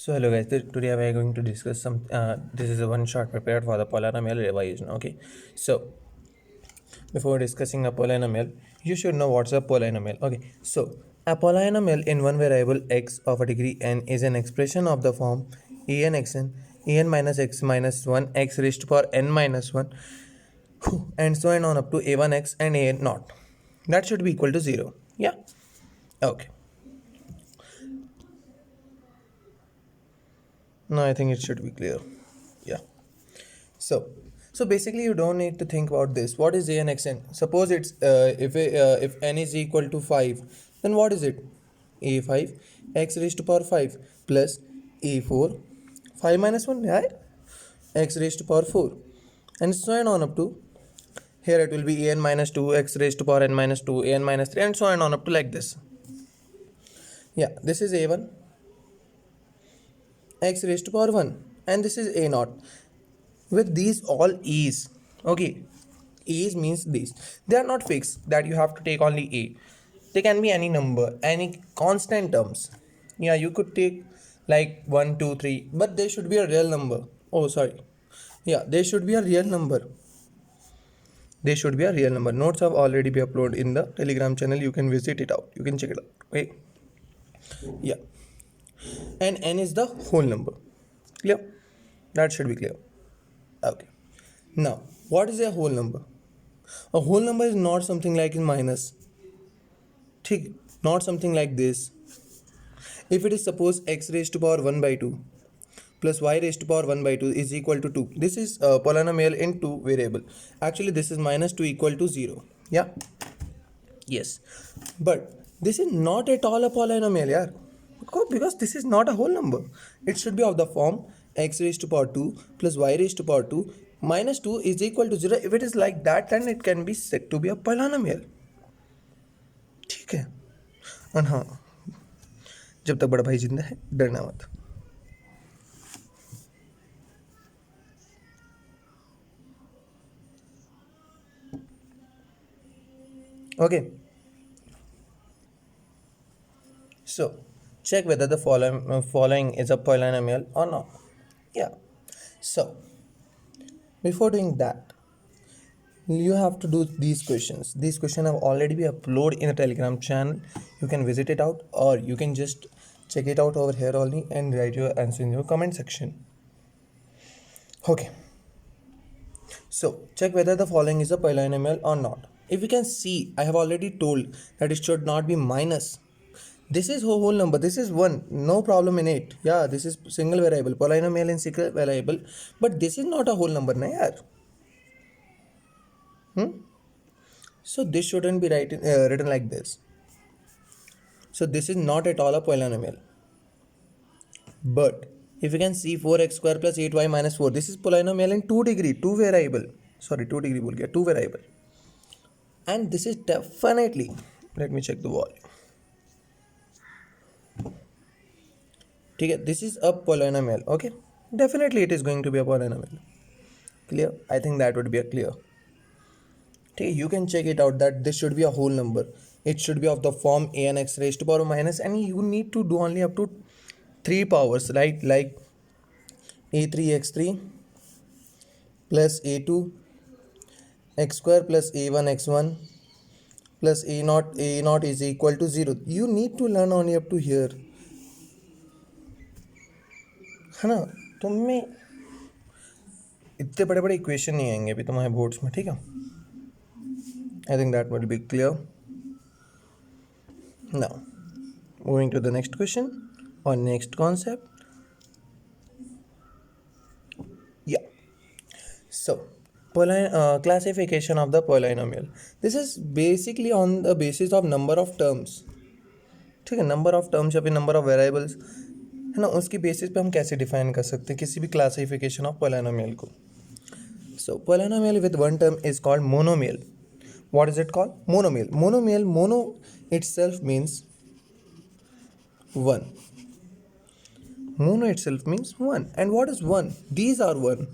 So hello guys, today we are going to discuss some. This is a one shot prepared for the polynomial revision. Okay, so before discussing a polynomial, you should know what's a polynomial. Okay, so a polynomial in one variable x of a degree n is an expression of the form en xn en minus x minus 1 x raised to power n minus 1 and so on up to a1x and a naught. That should be equal to 0. Yeah. Okay. No, I think it should be clear. Yeah. So basically, you don't need to think about this. What is a and xn? Suppose it's if n is equal to 5, then what is it? A5 x raised to power 5 plus a4 5 minus 1, right? X raised to power 4 and so on up to here it will be an minus 2 x raised to power n minus 2 an minus 3 and so on up to like this. Yeah, this is a1 x raised to power 1 and this is a naught. With these all e's, okay, e's means these, they are not fixed that you have to take only a. They can be any number, any constant terms. Yeah, you could take like 1 2 3, but they should be a real number. Oh sorry, yeah, they should be a real number. They should be a real number. Notes have already been uploaded in the Telegram channel. You can visit it out, you can check it out. Okay, yeah, and n is the whole number. Clear? That should be clear. Okay. Now, what is a whole number? A whole number is not something like in minus. ठीक, not something like this. If it is suppose x raised to power 1 by 2 plus y raised to power 1 by 2 is equal to 2. This is a polynomial in two variable. Actually, this is minus 2 equal to 0. Yeah. Yes. But this is not at all a polynomial, yeah. Because this is not a whole number. It should be of the form x raised to power 2 plus y raised to power 2 minus 2 is equal to 0. If it is like that, then it can be said to be a polynomial. ठीक है. और हाँ, जब तक बड़ा भाई जिंदा है डरना मत. Okay. So check whether the following is a polynomial or not. Yeah. So before doing that, you have to do these questions. These questions have already been uploaded in the Telegram channel. You can visit it out, or you can just check it out over here only and write your answer in your comment section. Okay. So check whether the following is a polynomial or not. If you can see, I have already told that it should not be minus. This is whole number. This is 1. No problem in it. Yeah, this is single variable. Polynomial in single variable. But this is not a whole number, na yaar. So this shouldn't be written like this. So this is not at all a polynomial. But if you can see 4x square plus 8y minus 4, this is polynomial in 2 degree, 2 variable. Sorry, 2 degree bol gaya, 2 variable. And this is definitely, let me check the volume. This is a polynomial. Okay, definitely it is going to be a polynomial. Clear? I think that would be a clear. Okay, you can check it out that this should be a whole number. It should be of the form a n x raised to power minus, and you need to do only up to 3 powers, right? Like a3x3 plus a2 x square plus a1 x1 plus a naught is equal to 0. You need to learn only up to here, है ना. तुम्हें इतने बड़े बड़े equation नहीं आएंगे अभी तुम्हारे बोर्ड्स में, ठीक है. I think that will be clear. Now, moving to the next question or next concept. Yeah. So, classification of the polynomial. This is basically on the basis of number of terms. ठीक है, number of terms या फिर number of variables, है ना, उसकी basis पे हम कैसे डिफाइन कर सकते हैं किसी भी क्लासिफिकेशन ऑफ पोलिनोमियल को. So polynomial with one term is called monomial. What is it called? Monomial. Monomial, mono itself means 1. Mono itself means 1. And what is 1? These are 1.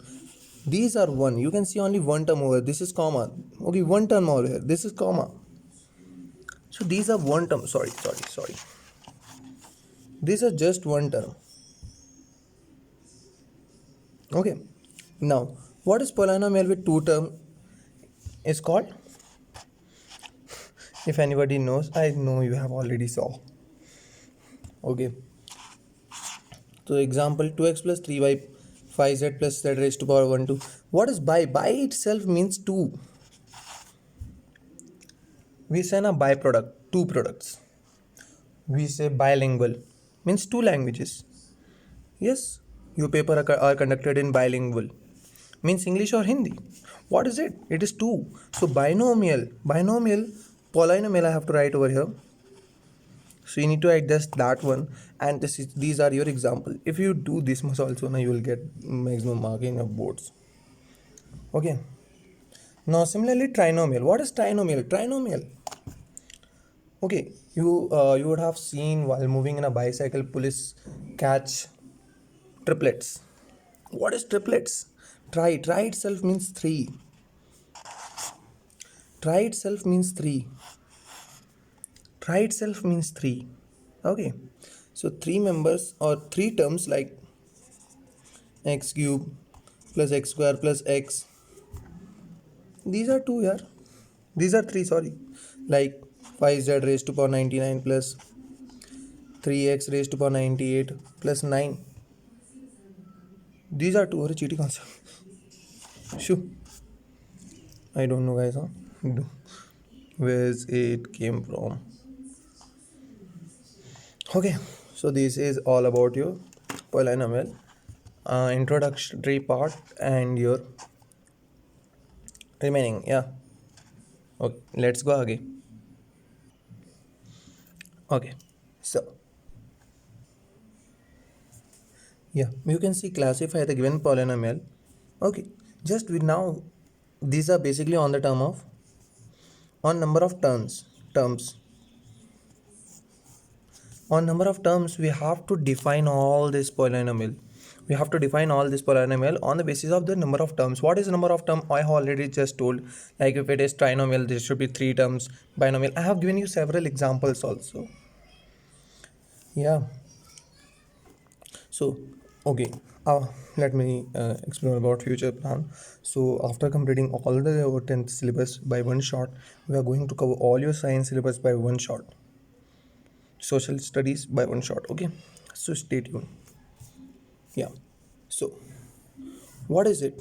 These are 1. You can see only one term over here. This is comma. Okay, one term over here. This is comma. So these are one term. Sorry. These are just one term. Okay. Now, what is polynomial with two term is called? If anybody knows, I know you have already saw. Okay. So example 2x plus 3y 5z plus z raised to power 1 2. What is by? By itself means two. We say a byproduct, two products. We say bilingual means two languages. Yes, your paper are conducted in bilingual means English or Hindi. What is it? It is two. So binomial, polynomial I have to write over here. So you need to adjust that one, and these are your example. If you do this much also, now you will get maximum mark in your boards. Okay. Now similarly trinomial. What is trinomial? Trinomial. Okay, you would have seen while moving in a bicycle, police catch triplets. What is triplets? Try itself means three. Try itself means three. Try itself means three. Okay, so three members or three terms like x cube plus x square plus x. These are two here. These are three. Sorry, like 5z raised to power 99 plus 3x raised to power 98 plus 9. These are two. Or cheating concept. Shoo. I don't know, guys. Huh? Where's it came from? Okay, so this is all about your polynomial introductory part and your remaining. Yeah. Okay, let's go again. Okay, so yeah, you can see classify the given polynomial. Okay, just we now these are basically on the term of on number of terms on number of terms. We have to define all this polynomial. We have to define all this polynomial on the basis of the number of terms. What is the number of term? I already just told, like if it is trinomial there should be three terms. Binomial, I have given you several examples also. Yeah, so okay, let me explain about future plan. So after completing all the 10th syllabus by one shot, we are going to cover all your science syllabus by one shot, social studies by one shot. Okay, so stay tuned. Yeah, so what is it?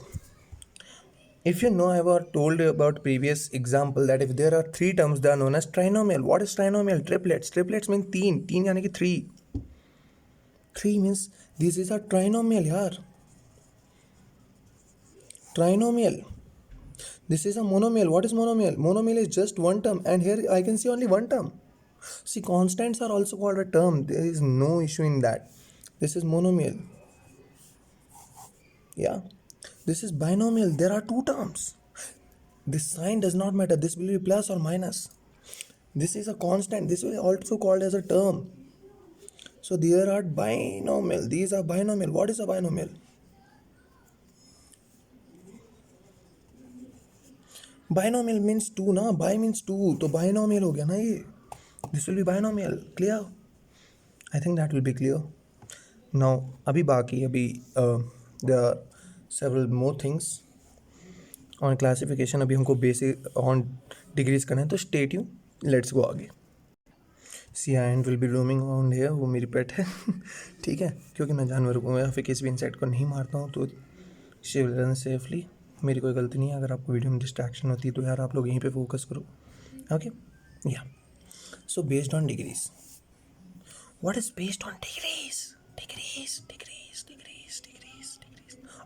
If you know, I have told you about previous example that if there are three terms, they are known as trinomial. What is trinomial? Triplets mean teen यानी कि three. Three means this is a trinomial यार. Trinomial. This is a monomial. What is monomial? Monomial is just one term, and here I can see only one term. See, constants are also called a term. There is no issue in that. This is monomial. Yeah. This is binomial. There are two terms. This sign does not matter. This will be plus or minus. This is a constant. This is also called as a term. So there are binomial. These are binomial. What is a binomial? Binomial means two ना. Bi means two. तो binomial हो गया ना ये. This will be binomial. Clear? I think that will be clear. Now अभी बाकी अभी there are several more things on classification. अभी हमको basic on degrees करना है, तो stay tuned. Let's go आगे. See and will be roaming around है, वो मेरी पेट है. ठीक है, क्योंकि मैं जानवर को या फिर किसी भी इंसेक्ट को नहीं मारता हूँ, तो शी विल रन सेफली. मेरी कोई गलती नहीं है. अगर आपको वीडियो में डिस्ट्रैक्शन होती है तो यार आप लोग यहीं पे फोकस करो. ओके, या so based on degrees. What is based on degrees?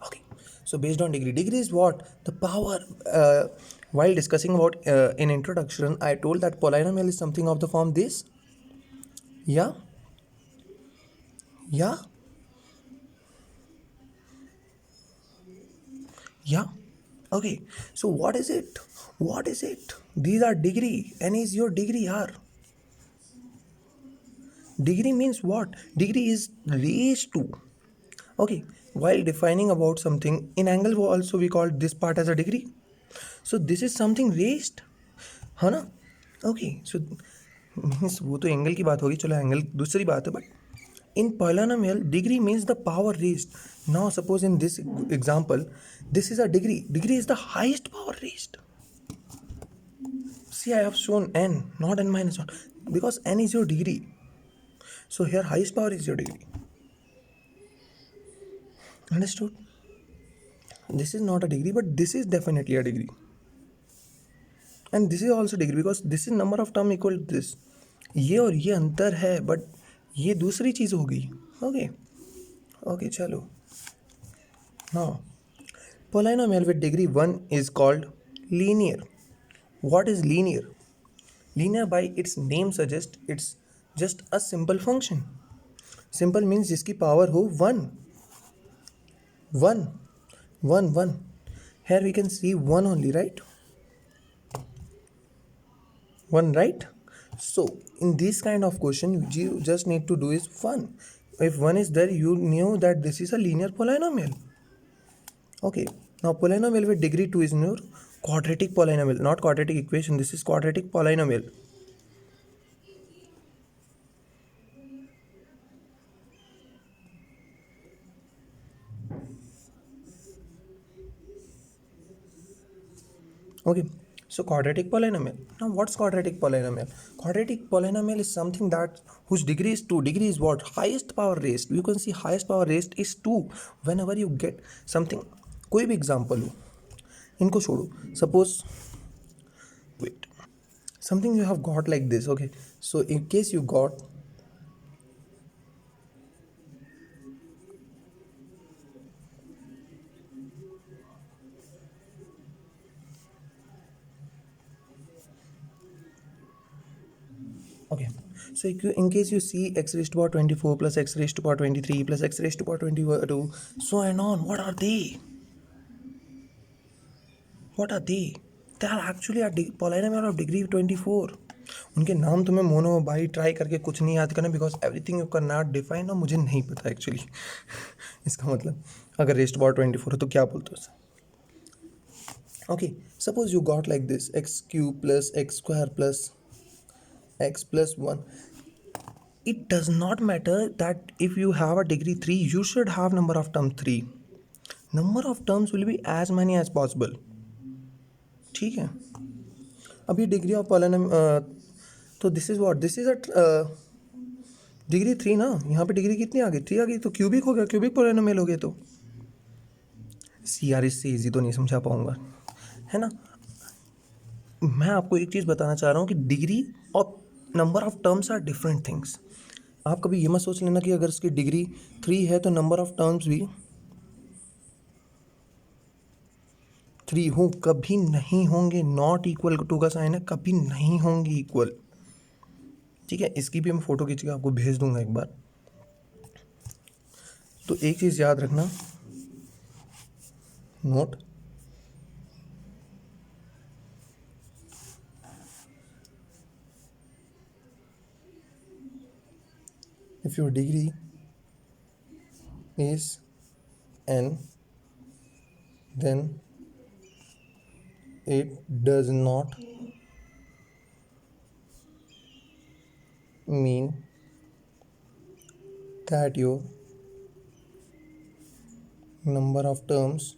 Okay, so based on degree is what? The power. While discussing about in introduction, I told that polynomial is something of the form this. Yeah. Okay, so what is it? These are degree. N is your degree. R degree means what? Degree is raised to. Okay, while defining about something in angle also we call this part as a degree. So this is something raised, है ना? Okay, so means वो तो angle की बात होगी, चलो angle दूसरी बात है, but In polynomial, degree means the power raised. Now suppose in this example, this is a degree. Degree is the highest power raised. See, I have shown n, not n minus 1, because n is your degree. So here highest power is your degree. Understood? This is not a degree, but this is definitely a degree. And this is also degree because this is number of term equal to this. ये और ये अंतर है, but ये दूसरी चीज़ हो गई. Okay. Okay, चलो. Now, polynomial with degree 1 is called linear. What is linear? Linear by its name suggests it's just a simple function. Simple means जिसकी power हो 1. 1. 1, 1. Here we can see 1 only, right? 1, right? So in this kind of question, you just need to do is 1. If 1 is there, you knew that this is a linear polynomial. Okay, now polynomial with degree 2 is your quadratic polynomial, not quadratic equation. This is quadratic polynomial. Okay, so quadratic polynomial. Now what's quadratic polynomial? Quadratic polynomial is something that whose degree is 2. Degree is what? Highest power raised. You can see highest power raised is 2. Whenever you get something, कोई भी example हो, इनको छोड़ो. Suppose, wait, something you have got like this. Okay, so in case you got okay, so in case you see x raised to power 24 plus x raised to power 23 plus x raised to power 22, so and on, what are they? What are they? They are actually a polynomial of degree 24. उनके नाम तुम्हें mono by try करके कुछ नहीं याद करना, because everything you can not define, और मुझे नहीं पता एक्चुअली इसका मतलब अगर रेस्ट पावर 24 हो तो क्या बोलते हो. Okay, suppose you got like this x cube plus x square plus x plus 1. It does not matter that if you have a degree 3, you should have number of terms 3. Number of terms will be as many as possible. ठीक है. अभी degree of polynomial, तो this is what, this is a degree 3 ना. यहाँ पे degree कितनी आ गई? 3 आ गई, तो क्यूबिक हो गया, क्यूबिक पॉलिनोमियल हो गया. तो यार इससे इजी तो नहीं समझा पाऊंगा, है ना. मैं आपको एक चीज़ बताना चाह रहा हूँ कि डिग्री और number of terms are different things. आप कभी ये मत सोच लेना कि अगर इसकी डिग्री 3 है तो नंबर ऑफ टर्म्स भी 3 हो. कभी नहीं होंगे. नॉट इक्वल टू का साइन है, कभी नहीं होंगे इक्वल. ठीक है, इसकी भी मैं फ़ोटो खींच के आपको भेज दूंगा एक बार. तो एक चीज़ याद रखना, note, if your degree is n, then it does not mean that your number of terms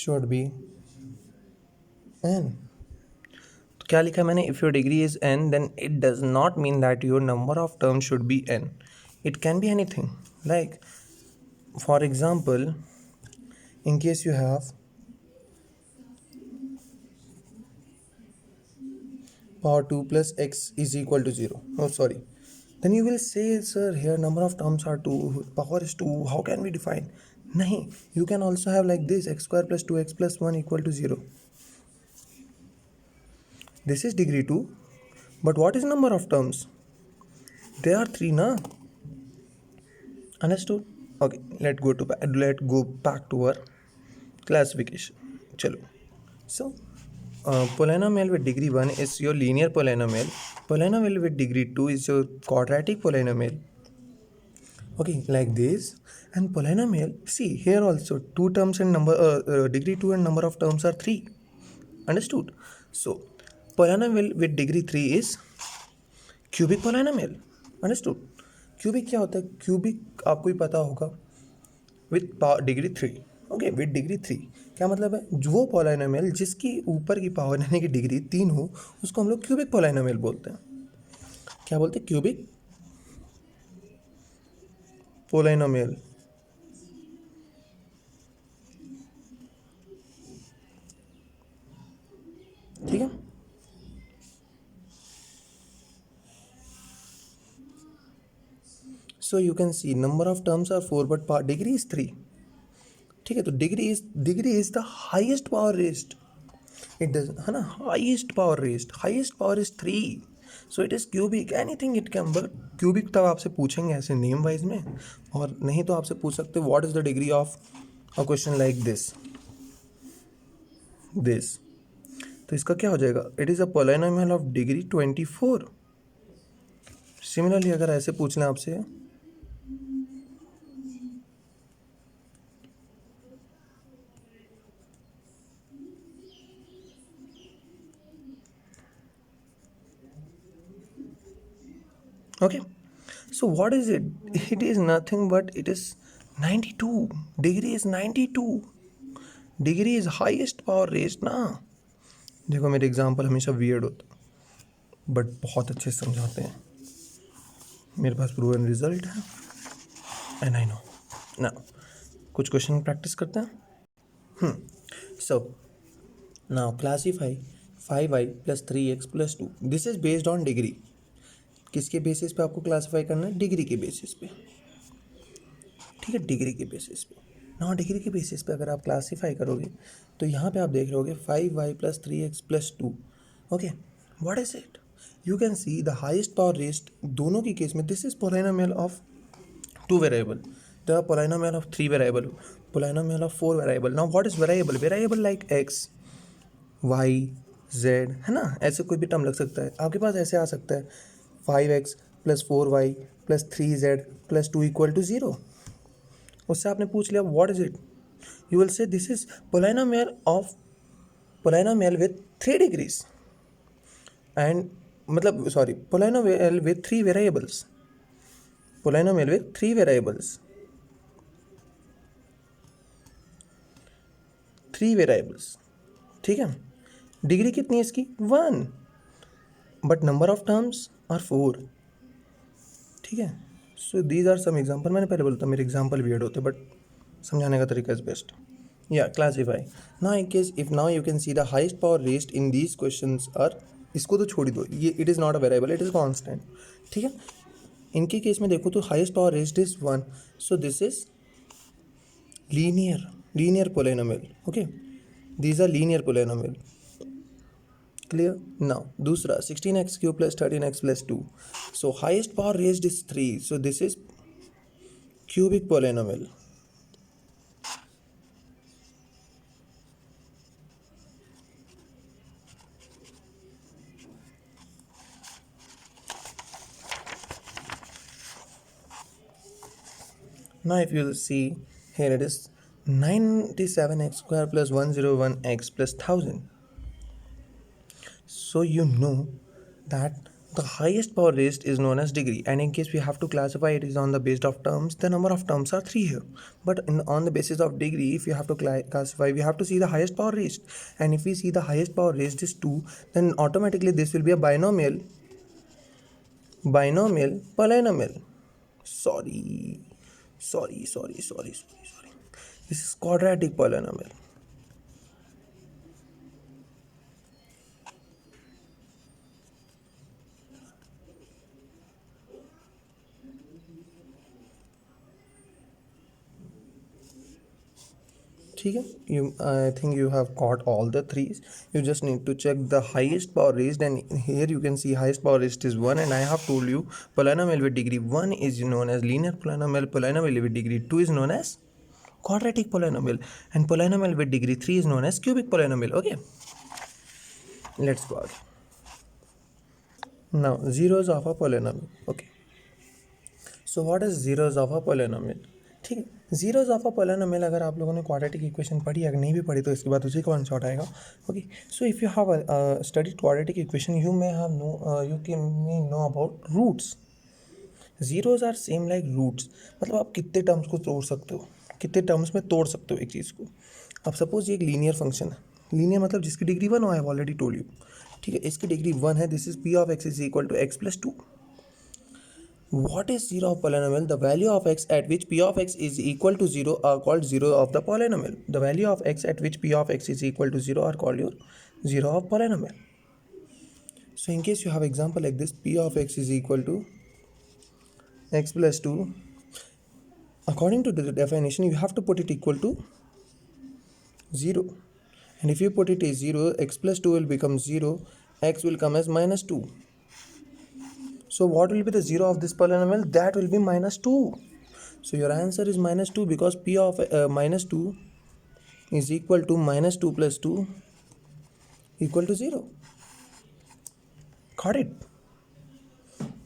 should be n. क्या लिखा है मैंने? If your degree is n, then it does not mean that your number of term should be n. It can be anything. Like for example, in case you have power 2 plus x is equal to 0. Oh, sorry. Then you will say, sir, here number of terms are 2, power is 2. How can we define? नहीं. You can also have like this, x square plus 2x plus 1 equal to 0. This is degree 2, but what is number of terms? They are 3, na? Understood? Okay, let's go back to our classification. Chalo. So, polynomial with degree 1 is your linear polynomial. Polynomial with degree 2 is your quadratic polynomial. Okay, like this. And polynomial, see here also 2 terms and number degree 2 and number of terms are 3. Understood? So polynomial with degree 3 is cubic polynomial, understood. Cubic क्या होता है? Cubic आपको ही पता होगा, with degree 3। Okay, with degree 3 क्या मतलब है? जो वो पोलिनोमियल जिसकी ऊपर की पावर यानी कि डिग्री 3 हो, उसको हम लोग क्यूबिक पोलिनोमियल बोलते हैं। क्या बोलते हैं? Cubic polynomial. ठीक है। So you can see number of terms are 4 but degree is 3। ठीक है, तो degree is the highest power raised, it does, है ना, highest power is 3, so it is cubic, anything it can, but cubic तब आपसे पूछेंगे ऐसे name wise में, और नहीं तो आपसे पूछ सकते what is the degree of a question like this. तो इसका क्या हो जाएगा? It is a polynomial of degree 24। Similarly अगर ऐसे पूछ लें आपसे, okay, so what is it? It is nothing but it is 92, degree is 92, degree is highest power raised ना। देखो मेरे एग्जाम्पल हमेशा वियर्ड होता बट बहुत अच्छे से समझाते हैं, मेरे पास प्रूवन रिजल्ट है एंड आई नो ना। कुछ क्वेश्चन प्रैक्टिस करते हैं। So now classify 5y plus 3x plus 2, this is based on degree. किसके बेसिस पे आपको क्लासीफाई करना है? डिग्री के बेसिस पे। ठीक है, डिग्री के बेसिस पे ना, डिग्री के बेसिस पे अगर आप क्लासीफाई करोगे तो यहाँ पे आप देख रहे होगे 5y plus 3x plus 2। Okay, what is it? You can see the highest power raised दोनों की केस में, this is polynomial of 2 variable, the polynomial of 3 variable, polynomial of 4 variable. Now what is variable? Variable like x y z, है ना, ऐसे कोई भी term लग सकता है आपके पास, ऐसे आ सकता है 5x plus 4y plus 3z plus 2 equal to 0। उससे आपने पूछ लिया what is it, you will say this is polynomial with 3 degrees and, मतलब sorry, polynomial with 3 variables, polynomial with 3 variables, 3 variables. ठीक है, डिग्री कितनी है इसकी? 1, but number of terms are 4। ठीक है, so these are some example. मैंने पहले बोला था मेरे एग्जाम्पल वियर्ड होते बट समझाने का तरीका इज बेस्ट। या classify now in case if now you can see the highest power raised in these questions are, इसको तो छोड़ ही दो, ये it is not a variable, it is constant. ठीक है, इनके केस में देखो तो highest power raised is 1, so this is linear polynomial. Okay, these are linear polynomial. Clear? Now दूसरा 16x cube plus 13x plus 2, so highest power raised is 3, so this is cubic polynomial. Now if you see here, it is 97x square plus 101x plus 1000. So you know that the highest power raised is known as degree, and in case we have to classify it is on the basis of terms, the number of terms are 3 here, but on the basis of degree, if you have to classify, we have to see the highest power raised, and if we see the highest power raised is 2, then automatically this will be a binomial polynomial. Sorry, this is quadratic polynomial. ठीक है, I think you have caught all the threes. You just need to check the highest power raised, and here you can see highest power raised is 1, and I have told you polynomial with degree 1 is known as linear polynomial with degree 2 is known as quadratic polynomial, and polynomial with degree 3 is known as cubic polynomial. Okay, let's go again. Now zeros of a polynomial. Okay, so what is zeros of a polynomial? ठीक है। Zeros of a polynomial, अगर आप लोगों ने quadratic equation पढ़ी, अगर नहीं भी पढ़ी तो इसके बाद उसी का वन शॉट आएगा। Okay, so if you have studied quadratic equation you may have know you can may know about roots. Zeros are same like roots, मतलब आप कितने टर्म्स को तोड़ सकते हो, कितने टर्म्स में तोड़ सकते हो एक चीज़ को। अब सपोज ये एक लीनियर फंक्शन है, लीनियर मतलब जिसकी डिग्री 1 हो, I have already told you. ठीक है, इसकी डिग्री 1 है, this is P of X is equal to X plus 2। What is zero of polynomial? The value of x at which p of x is equal to 0 are called zero of the polynomial. The value of x at which p of x is equal to 0 are called your zero of polynomial. So in case you have example like this, p of x is equal to x plus 2. According to the definition, you have to put it equal to 0. And if you put it as 0, x plus 2 will become 0, x will come as minus 2. So what will be the zero of this polynomial? That will be minus 2. So your answer is minus 2 because p of minus 2 is equal to minus 2 plus 2 equal to 0. Got it?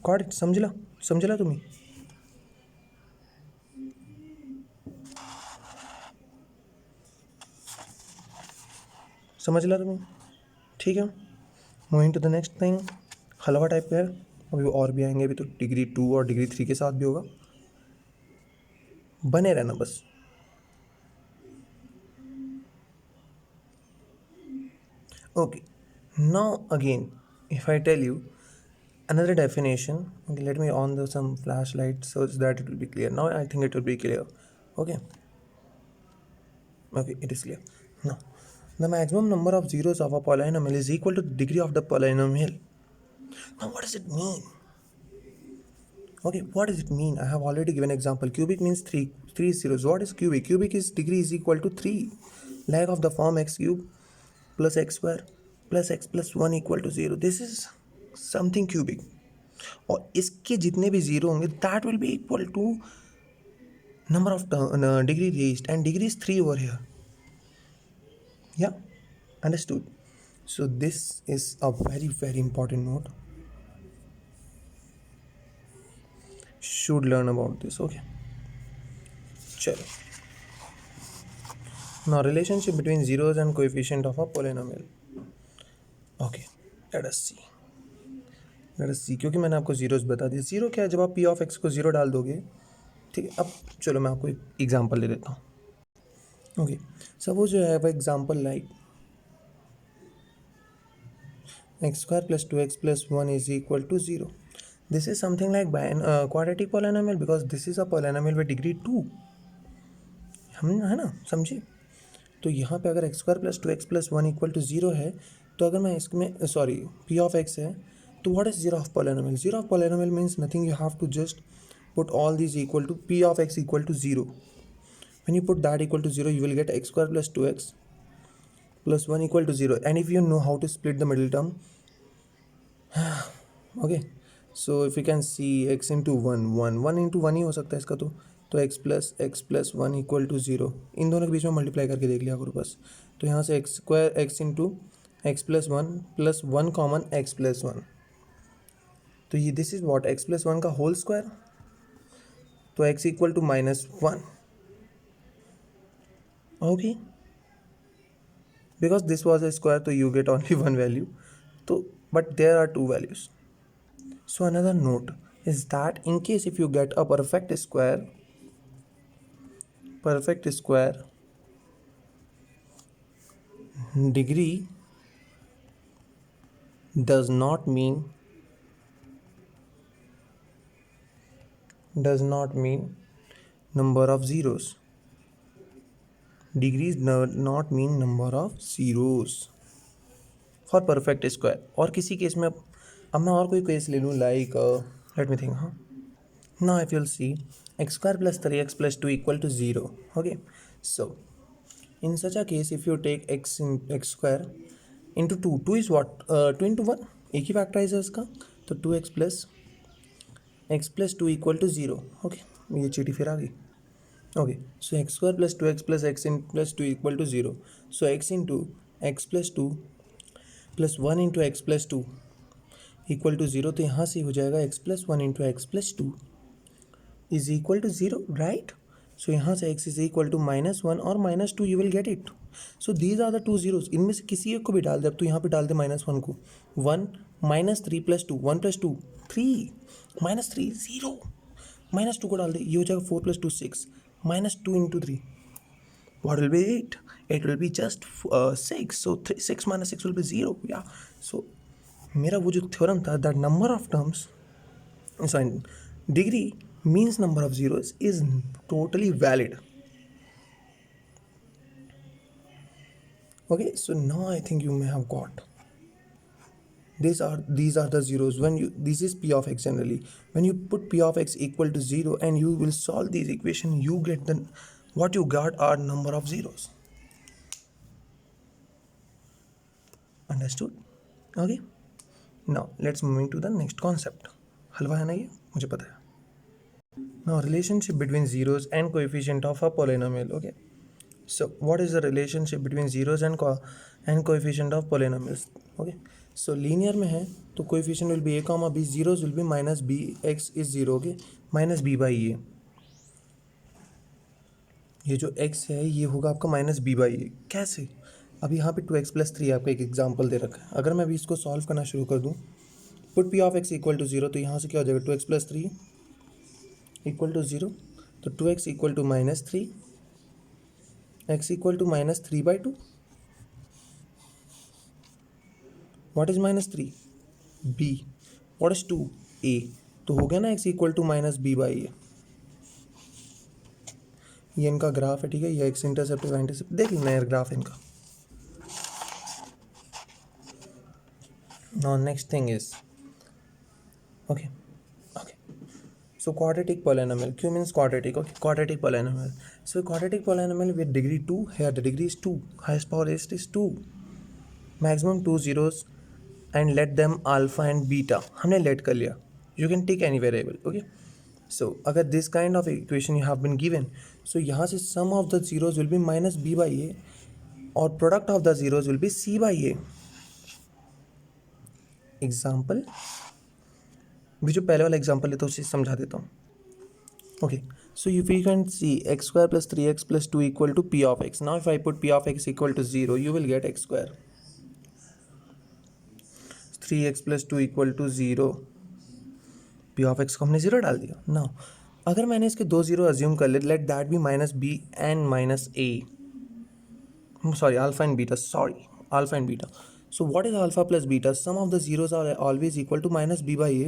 Got it? समझला तुम्ही? समझला तुम्ही? ठीक है, moving to the next thing, हलवा type का है, अभी और भी आएंगे, अभी तो डिग्री 2 और डिग्री 3 के साथ भी होगा, बने रहना बस। Okay, now again if I tell you another definition, okay, let me on some flashlight so that it will be clear. Now I think it will be clear. Okay, it is clear now. The maximum number of zeros of a polynomial is equal to the degree of the polynomial. Now what does it mean? Okay, what does it mean? I have already given example. Cubic means three zeros. What is cubic? Cubic is degree is equal to 3, like of the form x cube plus x square plus x plus 1 equal to 0. This is something cubic. और इसके जितने भी zero होंगे that will be equal to number of degree raised, and degree is 3 over here. Yeah, understood? So this is a very important note. Should learn about this. Okay, चलो. Now relationship between zeros and coefficient of a polynomial. Okay, let us see. क्योंकि मैंने आपको zeros बता दिए. Zero क्या है? जब आप p ऑफ x को जीरो डाल दोगे. ठीक है, अब चलो मैं आपको एक एग्जाम्पल दे देता हूँ. ओके, सपोज जो है वो example like x square plus 2x plus 1 is equal to 0. This is something like quadratic polynomial because this is a polynomial with degree 2. हम है ना, समझे? तो यहाँ पे अगर x square plus 2x plus 1 equal to 0 है, तो अगर मैं इसमें सॉरी p ऑफ x है, तो what is zero of polynomial? Zero of polynomial means nothing, you have to just put all these equal to p of x equal to 0. When you put that equal to 0, you will get x square plus 2x plus 1 equal to 0. And if you know how to split the middle term, okay, so if you can see x into 1 into 1 ही हो सकता है इसका, तो x plus 1 equal to 0. इन दोनों के बीच में multiply करके देख लिया करो बस. तो यहाँ से x square x into x plus 1 plus 1 common x plus 1, तो ये this is what x plus 1 का होल स्क्वायर, तो x equal to -1. Okay, because this was a square, तो you get only one value, तो but there are two values. So another note is that in case if you get a perfect square, degree does not mean number of zeros. Degrees does not mean number of zeros for perfect square. और किसी case में अब मैं और कोई case ले लूँ, like let me think. हाँ, now if you'll see x square plus 3x plus 2 equal to 0. Okay, so in such a case if you take x square into 2 is what 2 into 1, एक ही factorise है उसका, तो 2x plus 2 equal to 0. Okay, ये चीटी फिर आ गई. Okay, so x square plus 2x plus x plus 2 equal to 0. So x into x plus 2 plus 1 into x plus 2 equal to 0. तो यहाँ से हो जाएगा x plus 1 into x plus 2 is equal to 0, right? So यहाँ से x is equal to -1 और -2 you will get it. So these are the two zeros. इनमें से किसी एक को भी डाल दे. अब तो यहाँ पे डाल दे -1 को. 1 -3 + 2 1 + 2 3 -3 0 -2 को डाल दे. ये हो जाएगा 4 + 2 6 -2 × 3. What will be it? It will be just 6. So 6 - 6 will be 0. Yeah. So मेरा वो जो थ्योरम था, that number of terms, sorry, degree means number of zeros is totally valid. Okay, so now I think you may have got. These are the zeros. This is p of x generally. When you put p of x equal to 0 and you will solve these equation, you get what you got are number of zeros. Understood? Okay. Now let's move to the next concept. हलवा है ना ये, मुझे पता है. Now relationship between zeros and coefficient of a polynomial. Okay. So what is the relationship between zeros and coefficient of polynomials? Okay. So linear में है तो coefficient will be a comma b. Zeros will be minus b. X is 0. Okay. Minus b by a. ये जो x है ये होगा आपका -b/a. कैसे? अब यहाँ पे 2x + 3 आपका एक एग्जाम्पल दे रखा है. अगर मैं अभी इसको सॉल्व करना शुरू कर दूँ, put p of x equal to 0, तो यहाँ से क्या हो जाएगा? 2x + 3 equal to 0. तो 2x equal to -3, x equal to -3/2. What is -3? b. What is 2? a. तो हो गया ना x इक्वल टू -b/a. ये इनका ग्राफ है, ठीक है. ये एक्स इंटरसेप्ट वाई इंटरसेप्ट देख लेना यार ग्राफ इनका. Now next thing is okay. So quadratic polynomial. Q means quadratic. Okay, quadratic polynomial. So quadratic polynomial with degree 2. Here the degree is 2. Highest power is 2. Maximum 2 zeros and let them alpha and beta. हमने let कर लिया. You can take any variable. Okay. So अगर this kind of equation you have been given, so यहाँ से sum of the zeros will be -b/a और product of the zeros will be c/a. Example भी जो पहले वाला example है तो उसे समझा देता हूँ. Okay, so if you can see x² + 3x + 2 equal to p of x. Now if I put p of x equal to 0, you will get x². 3x + 2 equal to 0. p of x को हमने 0 डाल दिया. Now अगर मैंने इसके 2 0 assume कर ले, let that be -b and -a. Sorry, alpha and beta. So what is alpha plus beta? Sum of the zeros are always equal to -b/a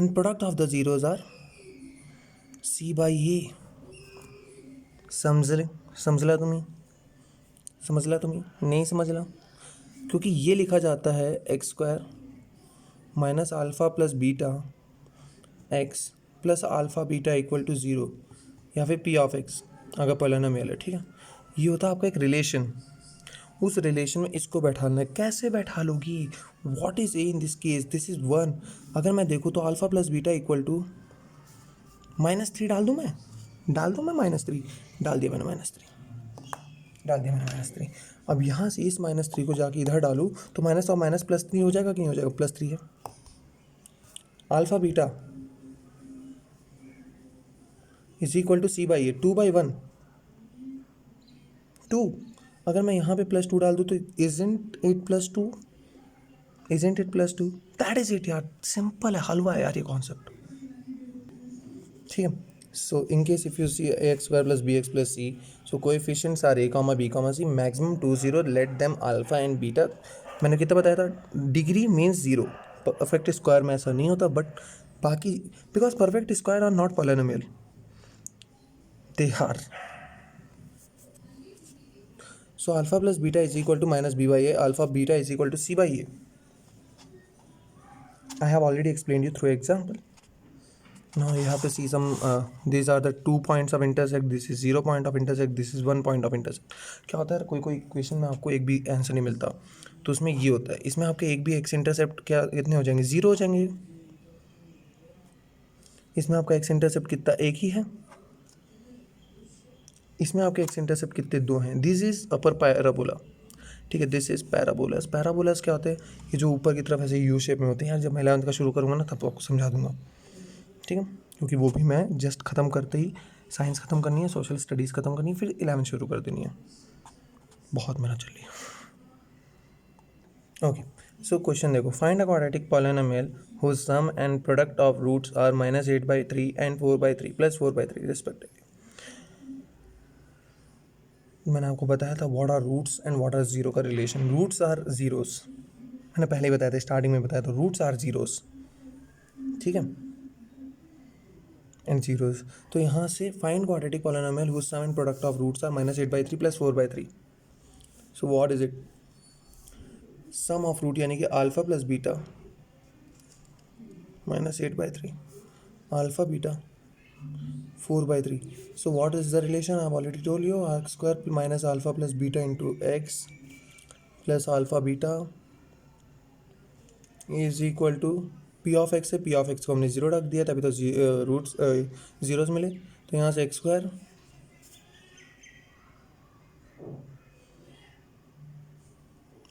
and product of the zeros are c/a. समझला तुम्ही नहीं समझला? क्योंकि ये लिखा जाता है x² minus alpha plus beta x plus alpha beta equal to 0 या फिर p ऑफ x अगर पॉलिनोमियल है, ठीक है. ये होता है आपका एक रिलेशन. उस रिलेशन में इसको बैठाना है. कैसे बैठा लोगी? What is A in this case? This is 1. अगर मैं देखूँ तो alpha plus beta equal to -3 डाल दूँ मैं -3 डाल दिया मैंने -3. अब यहाँ से इस -3 को जाके इधर डालूँ तो माइनस और माइनस +3 हो जाएगा कि नहीं हो जाएगा? +3 है. Alpha beta is equal to c/a. 2/1 2. अगर मैं यहाँ पे +2 डाल दूँ तो isn't it +2? That is it यार. सिंपल है, हलवा है यार ये कॉन्सेप्ट, ठीक है. So in case if you see ax² + bx + c, so coefficients are a, b, c. Maximum 2 0. Let them alpha and beta. मैंने कितना बताया था? Degree means 0. परफेक्ट स्क्वायर में ऐसा नहीं होता, बट बाकी because perfect square are not polynomial, they are. So alpha plus beta is equal to -b/a. Alpha beta is equal to c/a. I have already explained you through example. Now you have to see some. These are the 2 points of intersect. This is 0 point of intersect. This is 1 point of intersect. क्या होता है, कोई question में आपको एक भी answer नहीं मिलता तो उसमें ये होता है. इसमें आपके एक भी एक्स इंटरसेप्ट क्या कितने हो जाएंगे? 0 हो जाएंगे. इसमें आपका एक्स इंटरसेप्ट कितना? एक ही है. इसमें आपके एक्स इंटरसेप्ट कितने? 2 हैं. दिस इज अपर पैराबोला, ठीक है. This is parabolas. पैराबोलास क्या होते हैं? ये जो ऊपर की तरफ ऐसे यू शेप में होते हैं. यार जब मैं 11th का शुरू करूँगा ना तब तो आपको समझा दूंगा, ठीक है, क्योंकि वो भी मैं जस्ट ख़त्म करते ही साइंस ख़त्म करनी है, सोशल स्टडीज़ ख़त्म करनी है, फिर 11 शुरू कर देनी है। बहुत मेहनत चल रही है। ओके, सो क्वेश्चन देखो, find a quadratic polynomial whose sum and product of roots are -8/3 and 4/3 + 4/3 respectively. मैंने आपको बताया था what are roots and what are zero का रिलेशन। रूट्स आर जीरोस, मैंने पहले ही बताया था, स्टार्टिंग में बताया था, रूट्स आर जीरोस, ठीक है, एंड जीरोस। तो यहाँ से find quadratic polynomial whose sum and product of roots are -8/3 + 4/3। So what is it? Sum of root यानी कि alpha plus beta -8/3, alpha beta 4/3. So what is the relation? I have already told you, arc square minus alpha plus beta into x plus alpha beta is equal to p of x है, p of x को हमने zero रख दिया तभी तो roots zeros मिले, तो यहाँ से एक्स स्क्वायर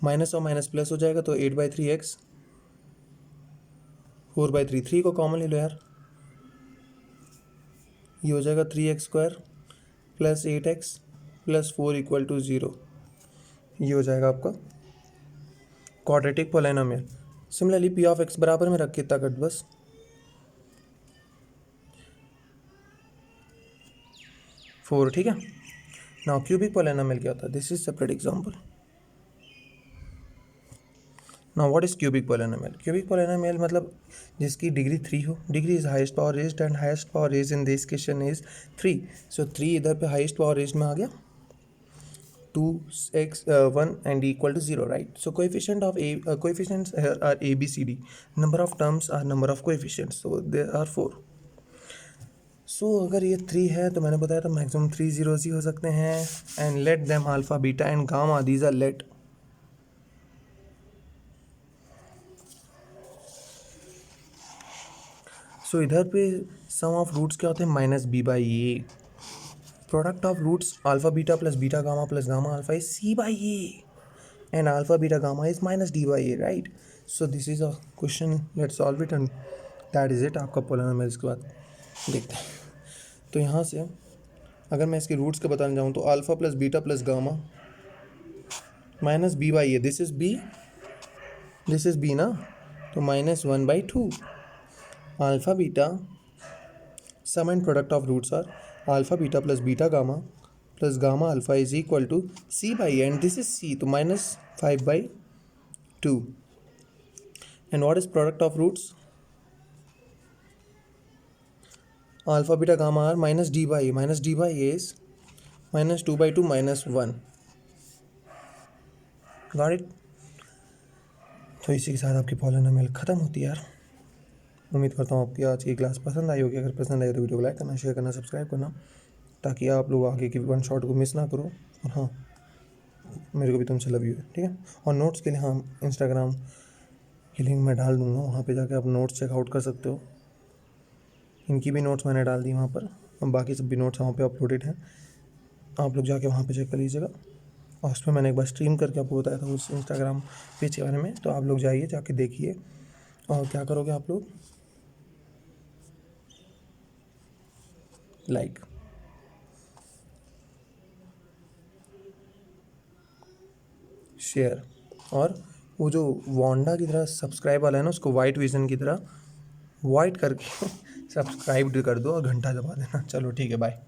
माइनस और माइनस प्लस हो जाएगा, तो 8/3x 4/3, 3 को कॉमन ले लो यार, ये हो जाएगा 3x² + 8x + 4 = 0। ये हो जाएगा आपका quadratic polynomial. Similarly P of x बराबर में रख के इतना कट बस, फोर, ठीक है। नाउ क्यूबिक पॉलिनोमियल क्या होता है? This is separate example. Now what is cubic polynomial? Cubic polynomial मतलब जिसकी डिग्री 3 हो, degree is highest power raised and highest power raised in this question is 3। सो 3 इधर पे हाईएस्ट पावर रेज्ड में आ गया, 2x 1 and equal to 0, right? So coefficient of coefficients here are a b c d, number of terms are number of coefficients, so there are 4. So अगर ये 3 है तो मैंने बताया था मैक्सिमम 3 zeros ही हो सकते हैं, and let them alpha beta and gamma, these are let. So इधर पे सम ऑफ रूट्स क्या होते हैं? -b/a. Product of roots alpha beta plus beta gamma plus gamma alpha is c/a, and alpha beta gamma is -d/a, right? So this is a question, let's solve it and that is it, आपका polynomial. इसके बाद देखते हैं, तो यहाँ से अगर मैं इसके रूट्स का बताने जाऊँ तो alpha plus beta plus gamma -b/a, this is b, this is b ना, तो -1/2 alpha beta, sum and product of roots are alpha beta plus beta gamma plus gamma alpha is equal to c/a, and this is c, तो -5/2. And what is product of roots? Alpha beta gamma are -d/a, -d/a is -2/2 -1. Got it? तो इसी के साथ आपकी polynomial ख़त्म होती है यार। उम्मीद करता हूँ आपकी आज की क्लास पसंद आई होगी। अगर पसंद आई तो वीडियो को लाइक करना, शेयर करना, सब्सक्राइब करना, ताकि आप लोग आगे की वन शॉट को मिस ना करो। और हाँ, मेरे को भी तुमसे लव यू है, ठीक है। और नोट्स के लिए हाँ, इंस्टाग्राम की लिंक मैं डाल दूँगा, वहाँ पे जाके आप नोट्स चेकआउट कर सकते हो। इनकी भी नोट्स मैंने डाल दी वहाँ पर, और बाकी सब भी नोट्स वहाँ पे अपलोडेड हैं, आप लोग जाके वहाँ पे चेक कर लीजिएगा। और उसमें मैंने एक बार स्ट्रीम करके आपको बताया था उस इंस्टाग्राम पेज के बारे में, तो आप लोग जाइए, जाके देखिए। और क्या करोगे आप लोग? लाइक, शेयर, और वो जो वांडा की तरह सब्सक्राइब वाला है ना, उसको वाइट विजन की तरह वाइट करके सब्सक्राइब कर दो और घंटा दबा देना। चलो ठीक है, बाय।